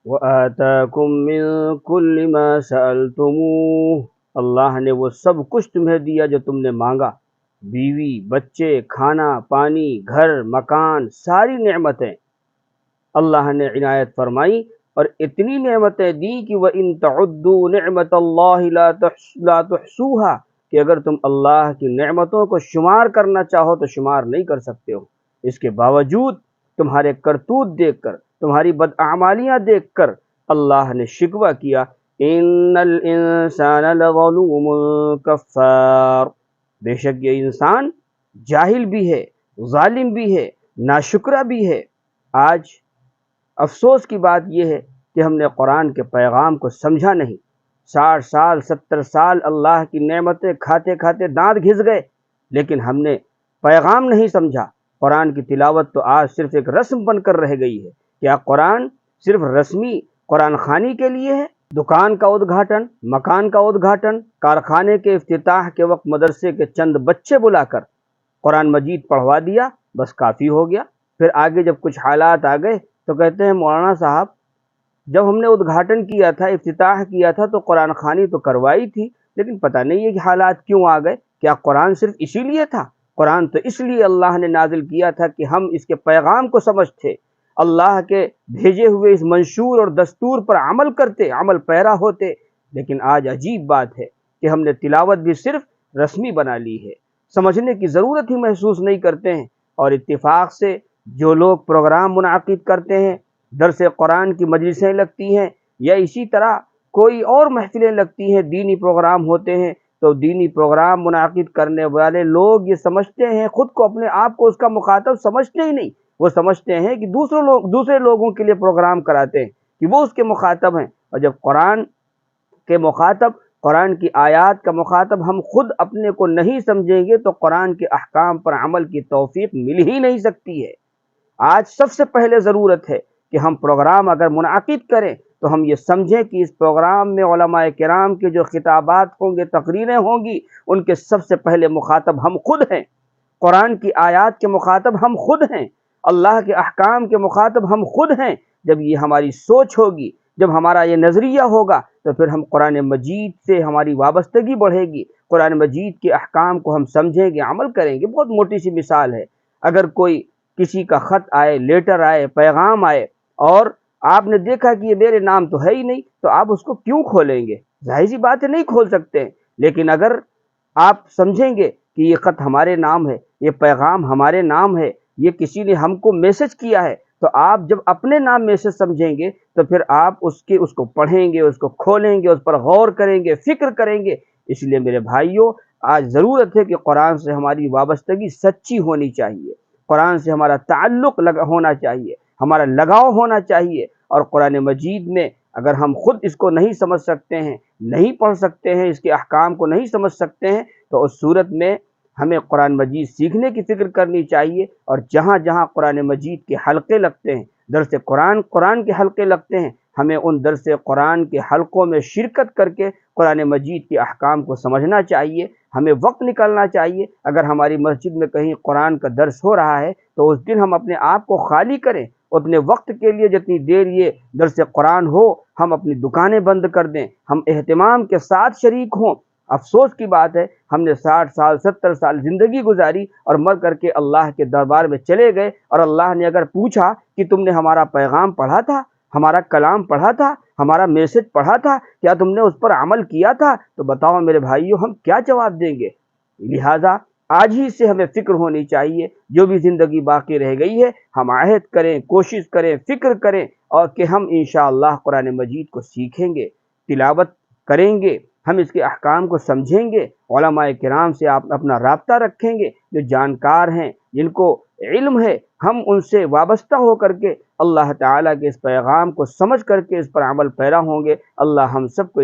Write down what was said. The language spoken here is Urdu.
وَآتَاكُم مِّن كُلِّ مَا سَأَلْتُمُوهُ، اللہ نے وہ سب کچھ تمہیں دیا جو تم نے مانگا، بیوی، بچے، کھانا، پانی، گھر، مکان، ساری نعمتیں اللہ نے عنایت فرمائی، اور اتنی نعمتیں دی کہ وَإِن تَعُدُّوا نِعْمَتَ اللَّهِ لَا تُحْصُوهَا، کہ اگر تم اللہ کی نعمتوں کو شمار کرنا چاہو تو شمار نہیں کر سکتے ہو۔ اس کے باوجود تمہارے کرتوت دیکھ کر، تمہاری بداعمالیاں دیکھ کر اللہ نے شکوہ کیا، ان الانسان لظلوم کفار، بے شک یہ انسان جاہل بھی ہے، ظالم بھی ہے، ناشکرہ بھی ہے۔ آج افسوس کی بات یہ ہے کہ ہم نے قرآن کے پیغام کو سمجھا نہیں۔ 60 سال 70 سال اللہ کی نعمتیں کھاتے کھاتے دانت گھس گئے، لیکن ہم نے پیغام نہیں سمجھا۔ قرآن کی تلاوت تو آج صرف ایک رسم بن کر رہ گئی ہے۔ کیا قرآن صرف رسمی قرآن خوانی کے لیے ہے؟ دکان کا ادگھاٹن، مکان کا ادگھاٹن، کارخانے کے افتتاح کے وقت مدرسے کے چند بچے بلا کر قرآن مجید پڑھوا دیا، بس کافی ہو گیا۔ پھر آگے جب کچھ حالات آ گئے تو کہتے ہیں مولانا صاحب جب ہم نے ادگھاٹن کیا تھا، افتتاح کیا تھا تو قرآن خوانی تو کروائی تھی، لیکن پتہ نہیں ہے کہ حالات کیوں آ گئے۔ کیا قرآن صرف اسی لیے تھا؟ قرآن تو اس لیے اللہ نے نازل کیا تھا کہ ہم اس کے پیغام کو سمجھتے، اللہ کے بھیجے ہوئے اس منشور اور دستور پر عمل کرتے، عمل پیرا ہوتے۔ لیکن آج عجیب بات ہے کہ ہم نے تلاوت بھی صرف رسمی بنا لی ہے، سمجھنے کی ضرورت ہی محسوس نہیں کرتے ہیں۔ اور اتفاق سے جو لوگ پروگرام منعقد کرتے ہیں، درس قرآن کی مجلسیں لگتی ہیں، یا اسی طرح کوئی اور محفلیں لگتی ہیں، دینی پروگرام ہوتے ہیں، تو دینی پروگرام منعقد کرنے والے لوگ یہ سمجھتے ہیں، خود کو اپنے آپ کو اس کا مخاطب سمجھتے ہی نہیں۔ وہ سمجھتے ہیں کہ دوسرے لوگوں کے لیے پروگرام کراتے ہیں، کہ وہ اس کے مخاطب ہیں، اور جب قرآن کے مخاطب، قرآن کی آیات کا مخاطب ہم خود اپنے کو نہیں سمجھیں گے تو قرآن کے احکام پر عمل کی توفیق مل ہی نہیں سکتی ہے۔ آج سب سے پہلے ضرورت ہے کہ ہم پروگرام اگر منعقد کریں تو ہم یہ سمجھیں کہ اس پروگرام میں علماء کرام کے جو خطابات ہوں گے، تقریریں ہوں گی، ان کے سب سے پہلے مخاطب ہم خود ہیں۔ قرآن کی آیات کے مخاطب ہم خود ہیں، اللہ کے احکام کے مخاطب ہم خود ہیں۔ جب یہ ہماری سوچ ہوگی، جب ہمارا یہ نظریہ ہوگا، تو پھر ہم قرآن مجید سے ہماری وابستگی بڑھے گی، قرآن مجید کے احکام کو ہم سمجھیں گے، عمل کریں گے۔ بہت موٹی سی مثال ہے، اگر کوئی کسی کا خط آئے، لیٹر آئے، پیغام آئے، اور آپ نے دیکھا کہ یہ میرے نام تو ہے ہی نہیں، تو آپ اس کو کیوں کھولیں گے؟ ظاہر سی بات ہے نہیں کھول سکتے ہیں۔ لیکن اگر آپ سمجھیں گے کہ یہ خط ہمارے نام ہے، یہ پیغام ہمارے نام ہے، یہ کسی نے ہم کو میسج کیا ہے، تو آپ جب اپنے نام میسج سمجھیں گے تو پھر آپ اس کو پڑھیں گے، اس کو کھولیں گے، اس پر غور کریں گے، فکر کریں گے۔ اس لیے میرے بھائیوں، آج ضرورت ہے کہ قرآن سے ہماری وابستگی سچی ہونی چاہیے، قرآن سے ہمارا تعلق ہونا چاہیے، ہمارا لگاؤ ہونا چاہیے۔ اور قرآن مجید میں اگر ہم خود اس کو نہیں سمجھ سکتے ہیں، نہیں پڑھ سکتے ہیں، اس کے احکام کو نہیں سمجھ سکتے ہیں، تو اس صورت میں ہمیں قرآن مجید سیکھنے کی فکر کرنی چاہیے، اور جہاں جہاں قرآن مجید کے حلقے لگتے ہیں، درس قرآن کے حلقے لگتے ہیں، ہمیں ان درس قرآن کے حلقوں میں شرکت کر کے قرآن مجید کے احکام کو سمجھنا چاہیے۔ ہمیں وقت نکالنا چاہیے۔ اگر ہماری مسجد میں کہیں قرآن کا درس ہو رہا ہے تو اس دن ہم اپنے آپ کو خالی کریں، اتنے وقت کے لیے جتنی دیر یہ درس قرآن ہو ہم اپنی دکانیں بند کر دیں، ہم اہتمام کے ساتھ شریک ہوں۔ افسوس کی بات ہے ہم نے 60 سال 70 سال زندگی گزاری اور مر کر کے اللہ کے دربار میں چلے گئے، اور اللہ نے اگر پوچھا کہ تم نے ہمارا پیغام پڑھا تھا، ہمارا کلام پڑھا تھا، ہمارا میسج پڑھا تھا، کیا تم نے اس پر عمل کیا تھا، تو بتاؤ میرے بھائیوں ہم کیا جواب دیں گے؟ لہٰذا آج ہی سے ہمیں فکر ہونی چاہیے، جو بھی زندگی باقی رہ گئی ہے ہم عہد کریں، کوشش کریں، فکر کریں، اور کہ ہم انشاءاللہ قرآن مجید کو سیکھیں گے، تلاوت کریں گے، ہم اس کے احکام کو سمجھیں گے، علماء کرام سے آپ اپنا رابطہ رکھیں گے، جو جانکار ہیں، جن کو علم ہے، ہم ان سے وابستہ ہو کر کے اللہ تعالیٰ کے اس پیغام کو سمجھ کر کے اس پر عمل پیرا ہوں گے۔ اللہ ہم سب کو